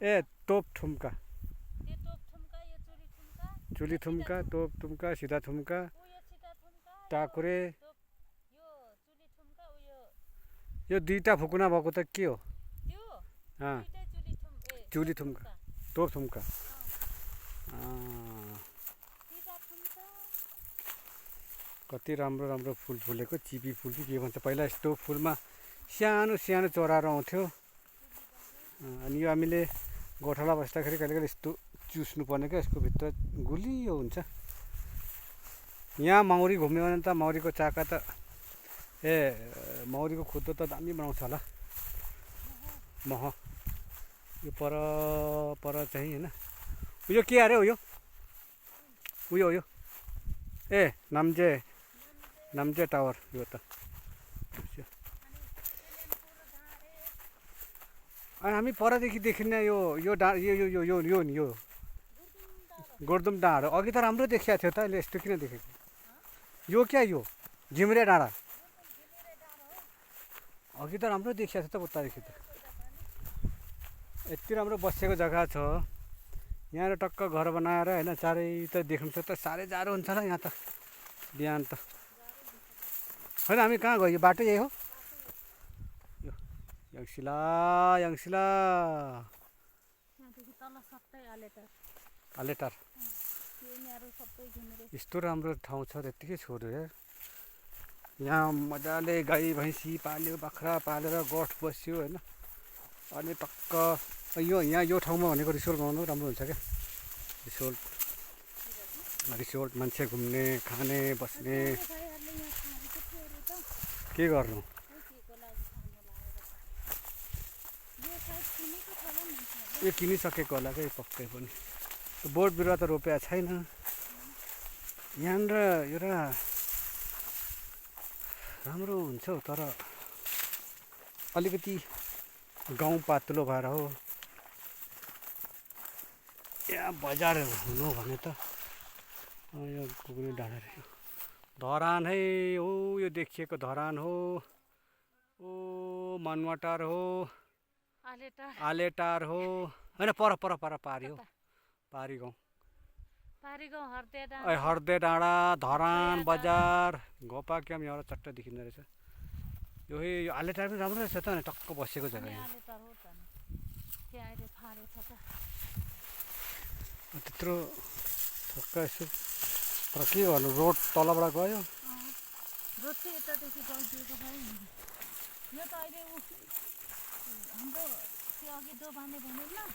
ए टोप ठुम्का त्यो टोप ठुम्का यो चुली ठुम्का चुली ठुम्का टोप ठुम्का सिधा ठुम्का ऊ यो छिटा ठुम्का टाकुरे टोप यो चुली ठुम्का ऊ यो यो दुईटा फुकुना भएको त के हो त्यो दुईटै चुली ठुम्का टोप ठुम्का सिधा ठुम्का कति राम्रो राम्रो फुल फुलेको चिपी फुल कि के भन्छ पहिला यस्तो फुलमा सानो सानो चराहरू आउँथ्यो अनि यो हामीले गोठाला बस्दाखेरि कहिले कहिले यस्तो चुस्नु पर्ने क्या यसको भित्र गुलियो हुन्छ यहाँ मौरी घुम्यो भने त मौरीको चाका त मौरीको खुट्टो त दामी बनाउँछ होला मह यो पर पर चाहिँ होइन यो के अरे हो यो उयो हो यो ए नाम्जे टावर यो त अनि हामी परदेखि देखिने यो गोर्दुम डाँडा अघि त राम्रो देखिएको थियो त अहिले यस्तो किन देखेको यो क्या यो झिम्रे डाँडा अघि त राम्रो देखिएको थियो त उतादेखि त यति राम्रो बसेको जग्गा छ यहाँ टक्क घर बनाएर होइन चारैतिर देख्नु छ त साह्रै जाडो हुन्छ होला यहाँ त बिहान त होइन हामी कहाँ गयो यो बाटो यही हो यो यङ्सिला आलेटार यस्तो राम्रो ठाउँ छ त्यत्तिकै छोड्यो यार यहाँ मजाले गाई भैँसी पाल्यो बाख्रा पालेर गोठ बस्यो होइन अनि टक्क यहाँ यो ठाउँमा भनेको रिसोर्ट बनाउनु राम्रो हुन्छ क्या रिसोर्ट मान्छे घुम्ने खाने बस्ने के गर्नु यो किनिसकेको होला क्या पक्कै पनि बोट बिरुवा त रोपेको छैन यहाँनिर एउटा राम्रो हुन्छ हौ तर अलिकति गाउँ पातलो भएर हो यहाँ बजार हुनु भने त यो कुकुरी डाँडा रहेछ धरान है हो यो देखिएको धरान हो ओ मनवाटार हो आलेटार हो होइन पर पारी हो पारी गाउँ हर्दे डाँडा धरान बजार घोपा क्याम यहाँबाट चट्ट देखिँदो रहेछ यो आलेटार पनि राम्रो रहेछ त अनि टक्क बसेको जग्गा यहाँ त्यत्रो ठक्क यसो तर के गर्नु रोड तलबाट गयो रोड चाहिँ यतादेखि गइदिएको भए यो त अहिले हाम्रो त्यो अघि दोभाने भनेर